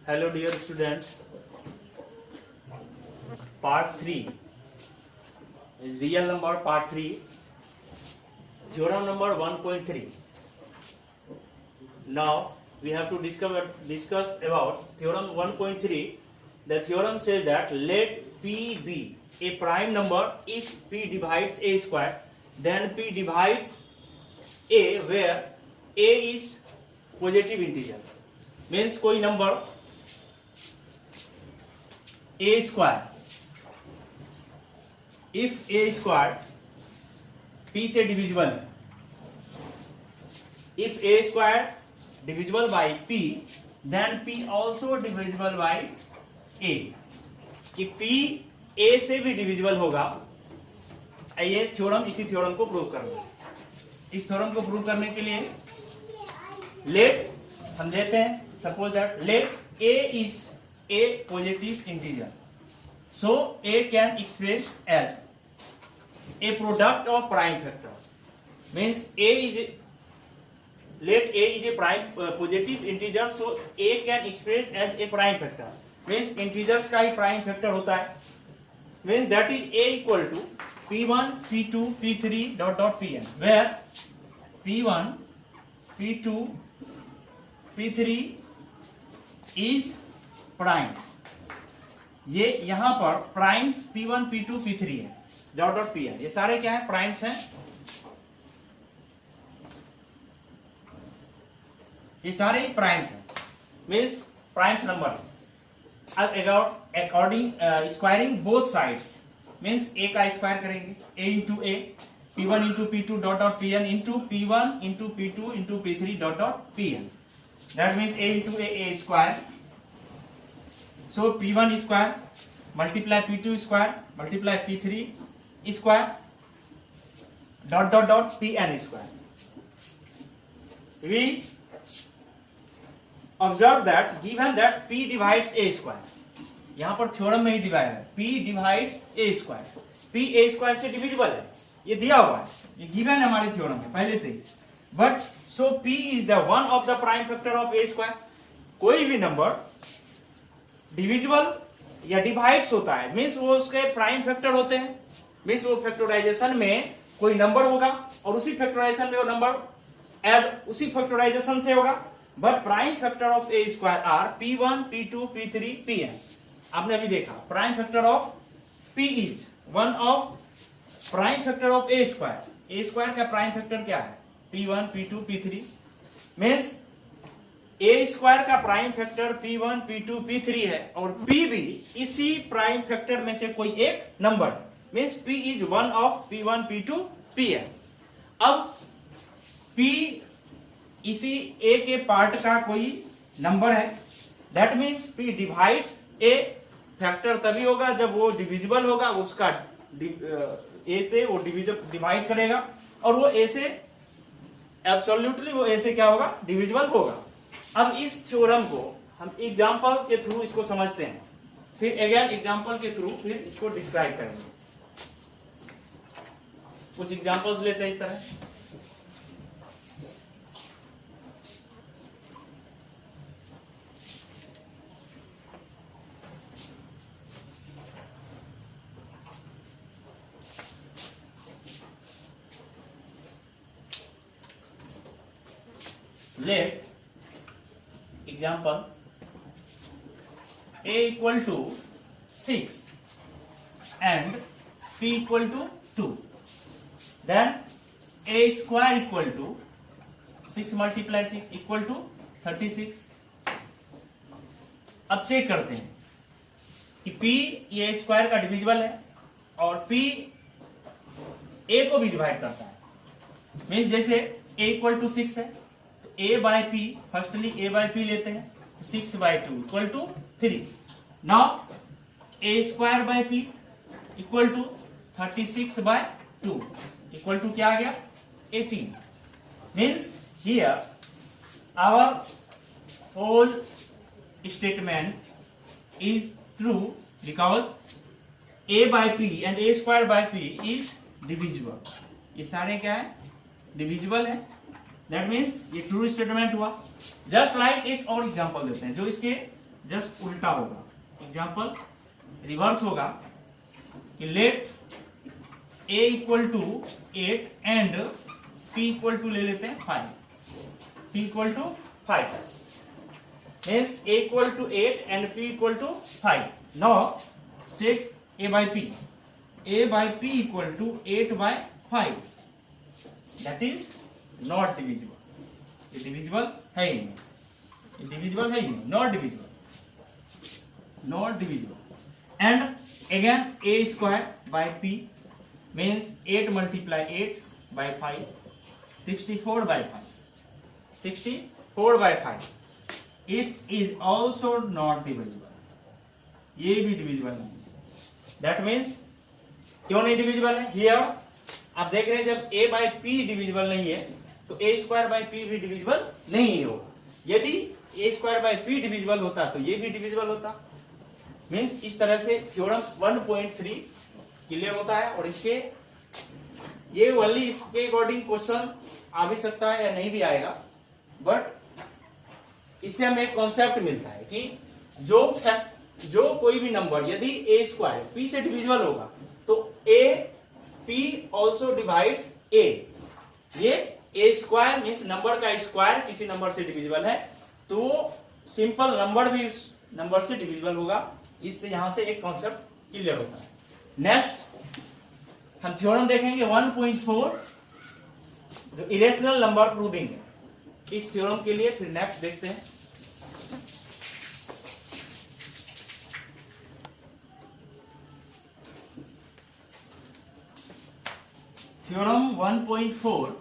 Hello dear students, part 3 is real number part 3, theorem number 1.3. Now we have to discuss about theorem 1.3. The theorem says that let P be a prime number if P divides A square, then P divides A where A is positive integer. Means कोई number A square, if A square P से divisible है, if A square divisible by P, then P also divisible by A. कि P A से भी divisible होगा, ये theorem इसी theorem को प्रूव करना है. इस थ्योरम को प्रूव करने के लिए लेट हम लेते हैं, suppose that let A is a positive integer, so A can express as a product of prime factor. Means let A is a prime positive integer, so A can express as a prime factor. Means integers का ही prime factor होता है. Means that is A equal to P1, P2, P3 dot dot Pn, where P1, P2, P3 is primes. ये यहां पर primes P1, P2, P3 है, dot dot Pn. ये सारे क्या है? प्राइम्स हैं. ये सारे प्राइम्स हैं, मीन्स प्राइम्स नंबर. अब according squaring both sides, means a का स्क्वायर करेंगे, a into a, P1 into P2 dot dot Pn into P1 into P2 into P3 dot dot Pn. That means a into a square. So P1 square multiply P2 square multiply P3 square dot dot dot Pn square. We observe that given that P divides A square, यहाँ पर theorem में ही divide है, P divides A square, P A square से divisible है, ये दिया हुआ है, ये गिवन है हमारे थ्योरम में पहले से ही. But so P is the one of the prime factor of A square. कोई भी नंबर डिविजिबल या डिवाइड्स होता है, मीन्स वो उसके प्राइम फैक्टर होते हैं. मीन्स वो फैक्टराइजेशन में कोई नंबर होगा और उसी फैक्टराइजेशन में वो नंबर ऐड उसी फैक्टराइजेशन से होगा. But prime factor of A square are P1, P2, P3, Pn. आपने अभी देखा prime factor of P is one of prime factor of A square. A square का प्राइम फैक्टर क्या है? P1, P2, P3. Means A square का prime factor P1, P2, P3 है और P भी इसी प्राइम फैक्टर में से कोई एक नंबर है. Means P is one of P1, P2, Pn. अब P इसी A के पार्ट का कोई नंबर है. That means P divides A. Factor तभी होगा जब वो डिविजिबल होगा, उसका A से वो डिवाइड करेगा और वो A से एब्सोल्युटली वो A से क्या होगा? डिविजिबल होगा. अब इस थ्योरम को हम एग्जांपल के थ्रू इसको समझते हैं, फिर अगेन एग्जांपल के थ्रू फिर इसको डिस्क्राइब करेंगे. कुछ एग्जांपल्स लेते हैं इस तरह. Let example A equal to 6 and P equal to 2, then A square equal to 6 multiply 6 equal to 36. अब चेक करते हैं कि P ये स्क्वायर का डिविजिबल है और P A को भी डिवाइड करता है. मीन्स जैसे A equal to 6 है, A by P, firstly A by P लेते हैं, 6 by 2 equal to 3. Now A square by P equal to 36 by 2 equal to क्या आ गया? 18. Means here our whole statement is true because A by P and A square by P is divisible. ये सारे क्या है? Divisible है. That means ये true statement हुआ. Just like एक और एग्जांपल देते हैं जो इसके जस्ट उल्टा होगा। एग्जाम्पल रिवर्स होगा कि let a equal to 8 and p equal to ले लेते हैं 5, p equal to 5 means a equal to 8 and p equal to 5। Now check a by p, a by p equal to 8 by 5, that is not divisible. ये divisible है ही नहीं, ये divisible है ही नहीं, not divisible, not divisible. And again a square by p means 8 multiply 8 by 5, 64 by 5, 64 by 5, it is also not divisible, ये भी डिविजिबल नहीं। दैट मीन्स क्यों नहीं डिविजिबल है? हियर आप देख रहे हैं जब a by p डिविजिबल नहीं है तो a स्क्वायर by p भी डिविजिबल नहीं होगा। यदि a square by p divisible होता तो ये भी डिविजिबल होता। मीन्स इस तरह से थ्योरम 1.3 क्लियर होता है। और इसके ये ओनली इसके अकॉर्डिंग क्वेश्चन आ भी सकता है या नहीं भी आएगा, बट इससे हमें एक कॉन्सेप्ट मिलता है कि जो कोई भी नंबर यदि a स्क्वायर p से डिविजिबल होगा तो a p also divides a। ये a स्क्वायर मीन्स नंबर का स्क्वायर किसी नंबर से डिविजिबल है तो सिंपल नंबर भी उस नंबर से डिविजिबल होगा। इससे यहां से एक कॉन्सेप्ट क्लियर होता है। नेक्स्ट हम थ्योरम देखेंगे 1.4 जो इरेशनल नंबर प्रूविंग है। इस थ्योरम के लिए फिर नेक्स्ट देखते हैं। Theorem 1.4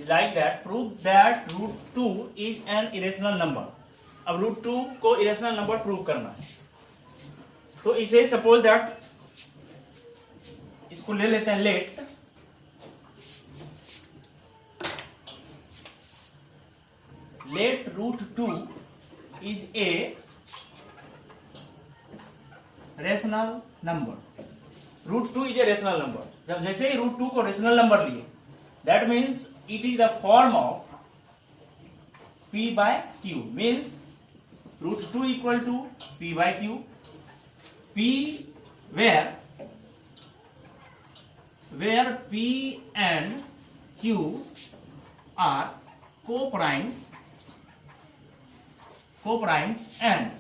like that, prove that root 2 is an irrational number। अब रूट 2 को इरेशनल नंबर प्रूव करना है तो इसे सपोज दैट इसको ले लेते हैं let root 2 is a rational number. Root 2 is a rational number. जब जैसे ही रूट 2 को रेशनल नंबर लिए that means it is the form of p by q, means root 2 equal to p by q, p where p and q are co-primes and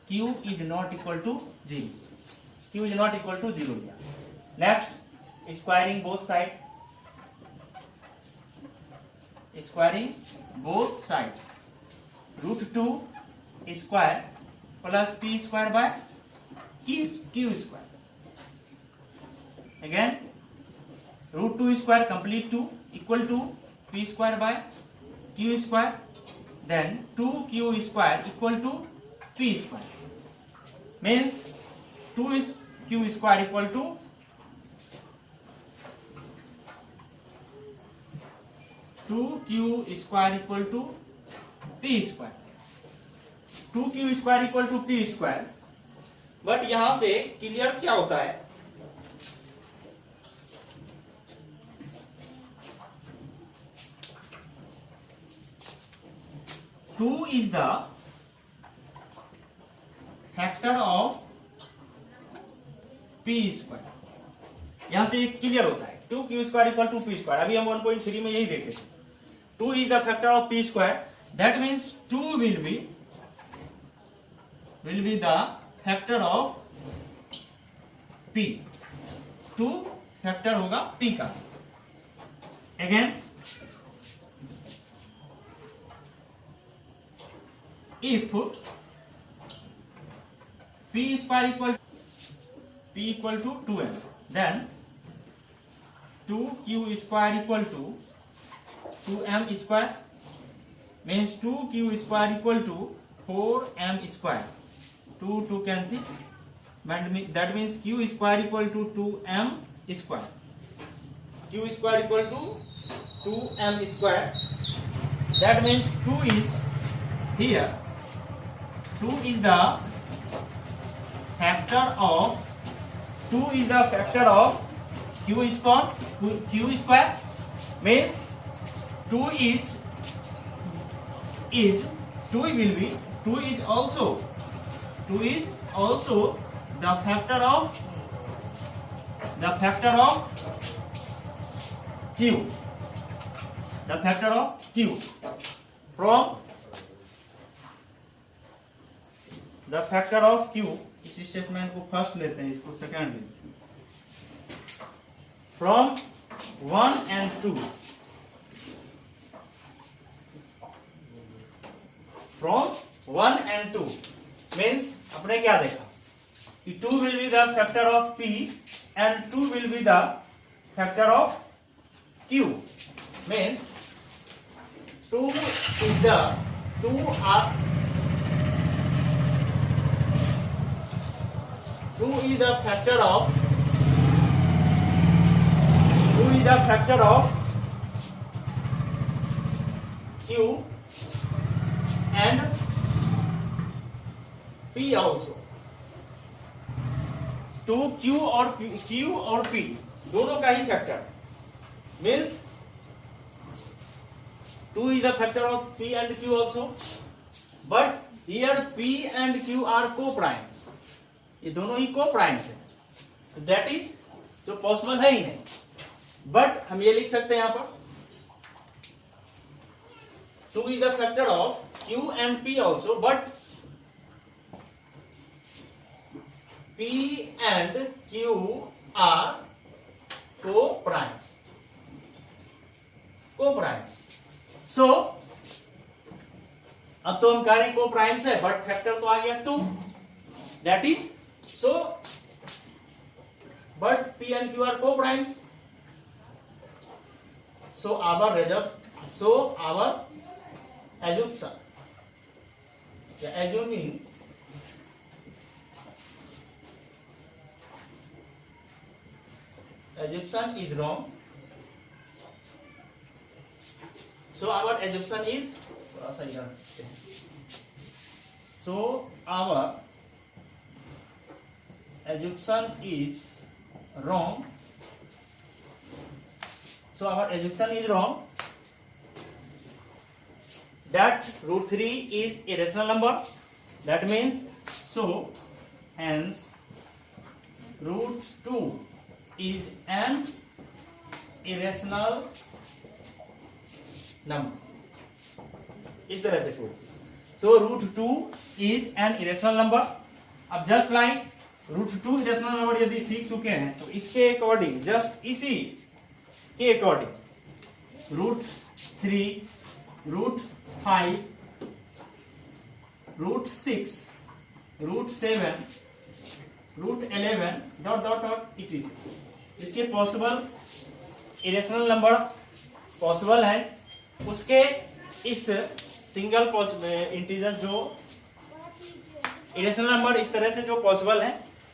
q is not equal to 0, q is not equal to 0। next squaring both sides, root 2 square plus p square by q square, again root 2 square complete 2 equal to p square by q square, then 2q square equal to p square, means 2q square equal to 2q square equal to p square, 2q square equal to p square। But यहां से clear क्या होता है? Two is the factor of p square. यहां से clear होता है 2q square equal to p square. अभी हम 1.3 में यही देखे थे। 2 is the factor of p square, that means 2 will be the factor of p। 2 factor होगा p का। Again if p square equal to 2m, then 2q square equal to 2m square, means 2q square equal to 4m square, 2 cancel, that means q square equal to 2m square, q square equal to 2m square, that means 2 is here, 2 is the factor of q square, means 2 is is 2 will be 2 is also the factor of q, the factor of q from the factor of q. इस statement को first लेते हैं, इसको second लेते हैं. From 1 and 2, from 1 and 2 means अपने क्या देखा कि 2 will be the factor of p and 2 will be the factor of q, means 2 is the 2 is the factor of q and p also. 2 q और p दोनों का ही factor, means 2 is the factor of p and q also, but here p and q are co-primes. ये दोनों ही co-primes हैं, तो that is जो possible है ही नहीं. बट हम ये लिख सकते हैं यहां पर 2 is the factor of q and p also, but p and q are co-primes. So अब तो हम कह रहे हैं co-primes है, बट फैक्टर तो आ गया 2, that is so, but p and q are co-primes. So our assumption, assuming assumption is wrong. So our assumption is wrong. So our assumption is wrong that root 3 is a rational number. That means so hence root 2 is an irrational number. इस तरह से prove. So root 2 is an irrational number. अब just like root 2 irrational number यदि सीख चुके हैं तो इसके अकॉर्डिंग, जस्ट इसी के according root 3, root 5, root 6, root 7, root 11 dot dot dot it. इसके पॉसिबल इरेशनल नंबर पॉसिबल है, उसके इस सिंगल इंटीजर जो इरेशनल नंबर इस तरह से जो पॉसिबल है,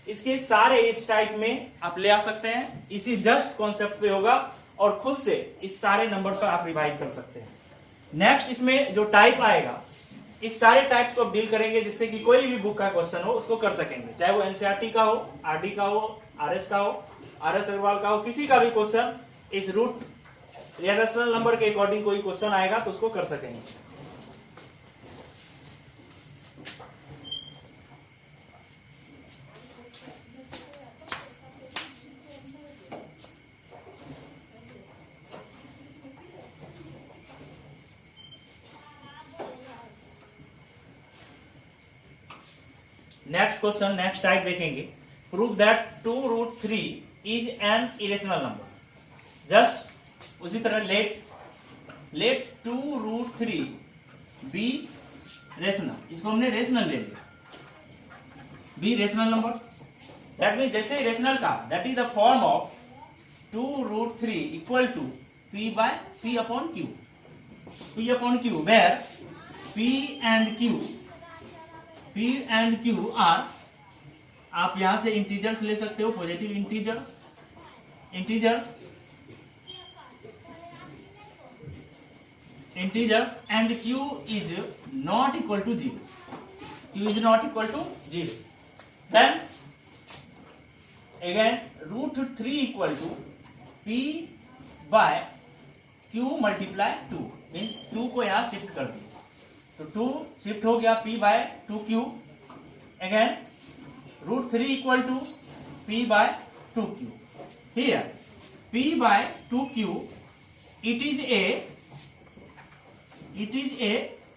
इसके सारे इस टाइप में आप ले आ सकते हैं. इसी जस्ट कॉन्सेप्ट पे होगा और खुद से इस सारे नंबर पर आप रिवाइज कर सकते हैं. नेक्स्ट इसमें जो टाइप आएगा, इस सारे टाइप्स को आप डील करेंगे जिससे कि कोई भी बुक का क्वेश्चन हो उसको कर सकेंगे, चाहे वो एनसीईआरटी का हो, आरडी का हो, आरएस का हो, आरएस अग्रवाल का हो, किसी का भी क्वेश्चन इस रूट रेशनल नंबर के अकॉर्डिंग कोई क्वेश्चन आएगा तो उसको कर सकेंगे. नेक्स्ट क्वेश्चन, नेक्स्ट टाइप देखेंगे. Prove that 2 root 3 is an irrational number. Just उसी तरह लेट 2 रूट 3 बी रेशनल. इसको हमने रेशनल ले लिया, be rational number. That mean जैसे रेशनल का, that is the form of 2 root 3 equal to p by p upon q. p upon q where p and q are, आप यहां से integers ले सकते हो, positive integers and q is not equal to 0. Then again root 3 equal to p by q multiply 2, means 2 को यहां shift कर दिया. तो 2 शिफ्ट हो गया p by 2q, again √3 equal to p by 2q। Here p by 2q it is a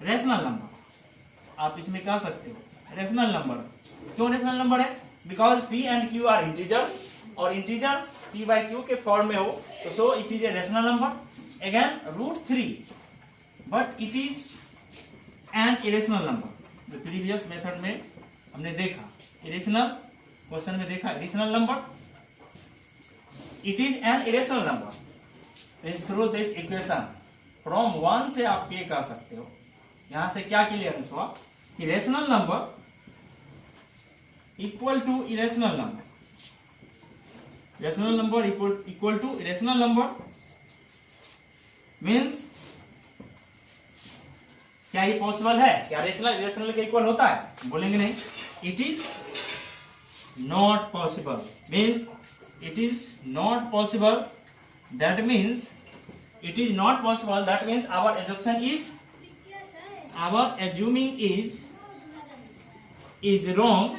rational number. आप इसमें कह सकते हो रेशनल नंबर। क्यों रेशनल नंबर है? Because p and q are integers, और इंटीजर्स p बाय q के फॉर्म में हो तो so it is a rational number. Again √3, but it is an irrational number. जो प्रीवियस मेथड में हमने देखा, इरेशनल क्वेश्चन में देखा irrational number, it is an irrational number. Through this equation from 1 से आप ये कह सकते हो, यहां से क्या क्लियरेंस हुआ कि rational number equal to irrational number, rational number equal to irrational number means क्या ये पॉसिबल है? क्या रेशनल इरेशनल के इक्वल होता है? बोलेंगे नहीं। It is not possible, means it is not possible, that means it is not possible, that means our assumption is, our assuming is wrong,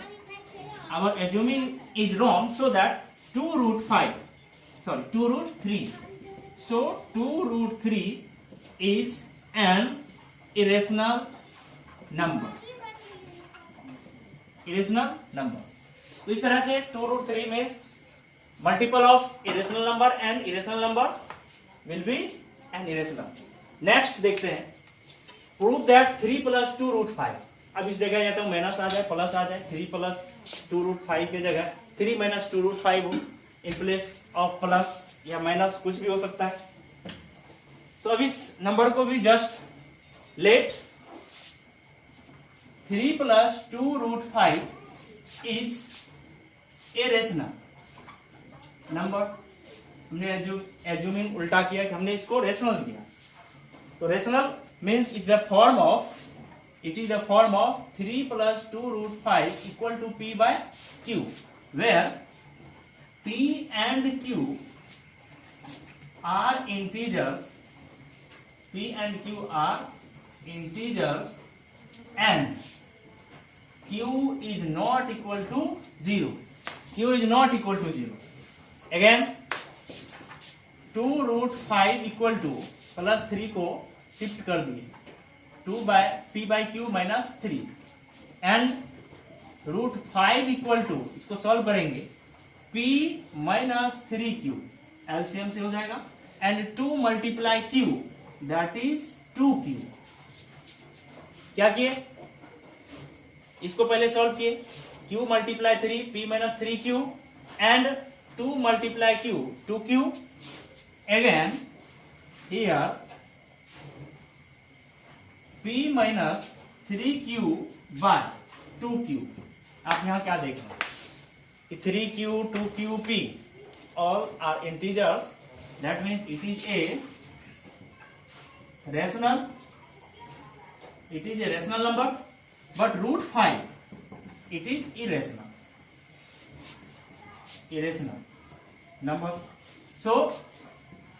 our assuming is wrong, so that 2√3, so 2√3 is an irrational number, irrational number। तो इस तरह से 2√3 means multiple of irrational number, and irrational number will be an irrational। Next देखते हैं, prove that 3 + 2√5। अब इस जगह या तो माइनस आ जाए प्लस आ जाए, 3 + 2√5 के जगह 3 - 2√5 हो, इन प्लेस ऑफ प्लस या माइनस कुछ भी हो सकता है। तो अब इस नंबर को भी just let 3 + 2√5 is a rational number. हमने एज्यूमिंग उल्टा किया कि हमने इसको रेशनल किया। तो rational means is the form of, it is the form of 3 + 2√5 equal to p by q, where p and q are integers, p and q are integers and q is not equal to 0, q is not equal to 0। Again 2√5 equal to +3 को shift कर दिए, p by q -3, and √5 equal to, इसको solve करेंगे, p - 3q, LCM से हो जाएगा, and 2 × q, that is 2q। क्या किए? इसको पहले सॉल्व किए, q × 3, p - 3q, and 2 × q, 2q। Again here p - 3q by 2q। आप यहां क्या देख रहे हैं? 3q, 2q, p all are integers, that means it is a rational, it is a rational number, but √5 it is irrational number। so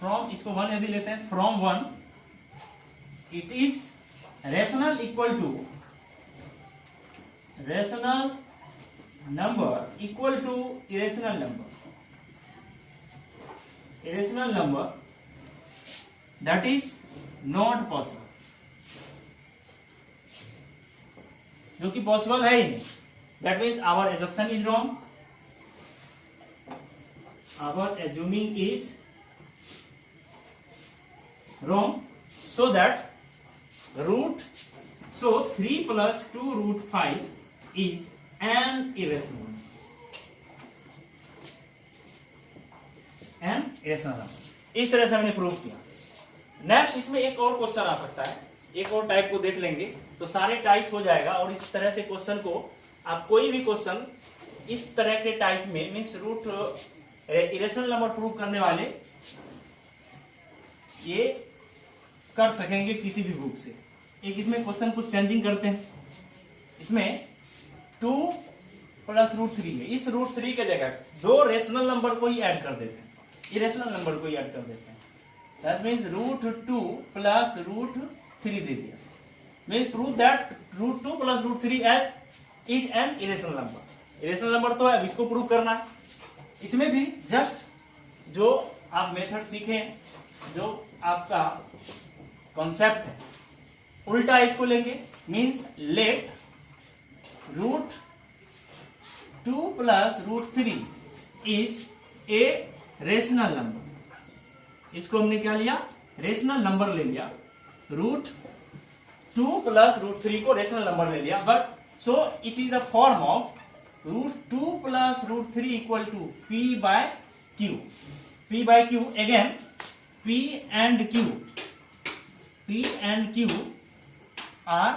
from, इसको 1 यदि लेते हैं, from 1 it is rational equal to, rational number equal to irrational number, irrational number that is not possible, जो कि possible है ही नहीं। That means our assumption is wrong, our assuming is wrong, so that 3 + 2√5 is an irrational, इस तरह से हमने prove किया। नेक्स्ट इसमें एक और क्वेश्चन आ सकता है, एक और टाइप को देख लेंगे तो सारे टाइप हो जाएगा। और इस तरह से क्वेश्चन को आप कोई भी क्वेश्चन इस तरह के टाइप में, मीन्स इरेशनल नंबर प्रूव करने वाले ये कर सकेंगे किसी भी बुक से। एक इसमें क्वेश्चन कुछ चेंजिंग करते हैं, इसमें 2 + √3 है, इस √3 के जगह 2 रेशनल नंबर को ही ऐड कर देते हैं, इरेशनल नंबर को ही ऐड कर देते हैं। दैट मींस √2 + √3 दे दिया। Means prove that root 2 plus root 3 is an irrational number. Irrational number तो है, अब इसको प्रूव करना है। इसमें भी जस्ट जो आप मेथड सीखे, जो आपका कॉन्सेप्ट है, उल्टा इसको लेंगे। Means let root 2 plus root 3 is a rational number. इसको हमने क्या लिया, रेशनल नंबर ले लिया। रूट 2 प्लस रूट 3 को रेशनल नंबर ले लिया, but so it is the form of root 2 plus root 3 equal to P by Q। P by Q again P and Q are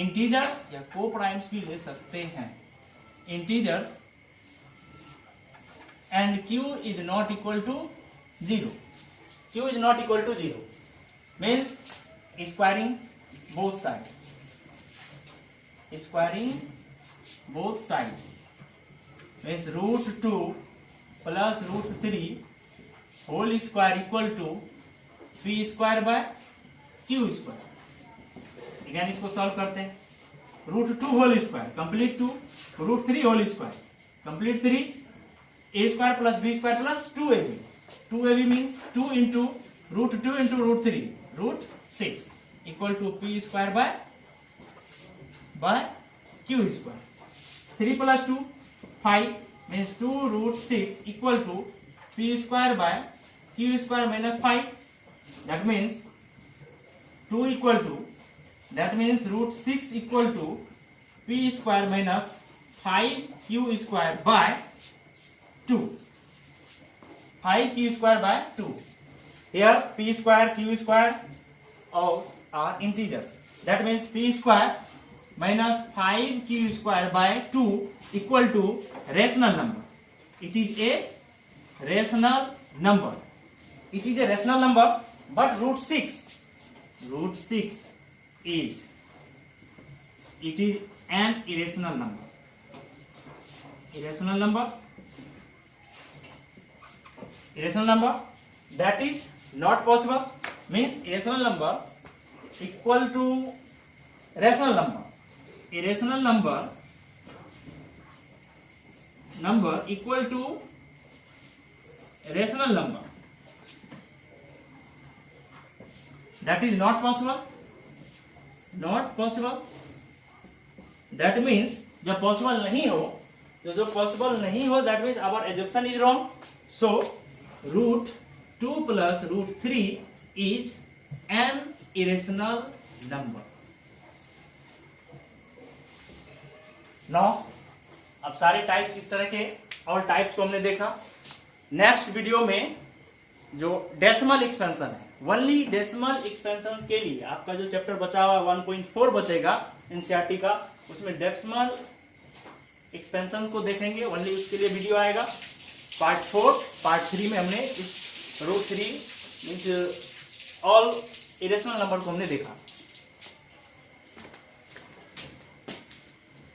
integers या को primes भी ले सकते हैं, integers, and Q is not equal to 0. Q is not equal to 0 means squaring both sides. Squaring both sides means root 2 plus root 3 whole square equal to P square by Q square. Again इसको solve करते हैं। Root 2 whole square complete 2, root 3 whole square complete 3, a square plus b square plus 2ab. 2ab means 2 into root 2 into root 3, root 6 equal to p square by q square. 3 plus 2 5 means 2 root 6 equal to p square by q square minus 5. That means 2 equal to, that means root 6 equal to p square minus 5q square by 2, 5q square by 2. Here p square q square are integers. That means p square minus 5q square by 2 equal to rational number. It is a rational number. It is a rational number, but root 6 is, it is an irrational number. Irrational number that is not possible, means irrational number equal to rational number. Irrational number equal to rational number, that is not possible. That means जब possible नहीं हो, जो possible नहीं हो, that means our assumption is wrong. So root 2 plus root 3 is an irrational number. Now अब सारे types इस तरह के और टाइप्स को हमने देखा। नेक्स्ट वीडियो में जो डेसिमल एक्सपेंशन है, ओनली डेसिमल एक्सपेंशन के लिए आपका जो चैप्टर बचा हुआ 1.4 बचेगा एनसीईआरटी का, उसमें डेसिमल एक्सपेंशन को देखेंगे, ओनली उसके लिए वीडियो आएगा। पार्ट 4, पार्ट 3 में हमने इस root 3 means all irrational number को हमने देखा।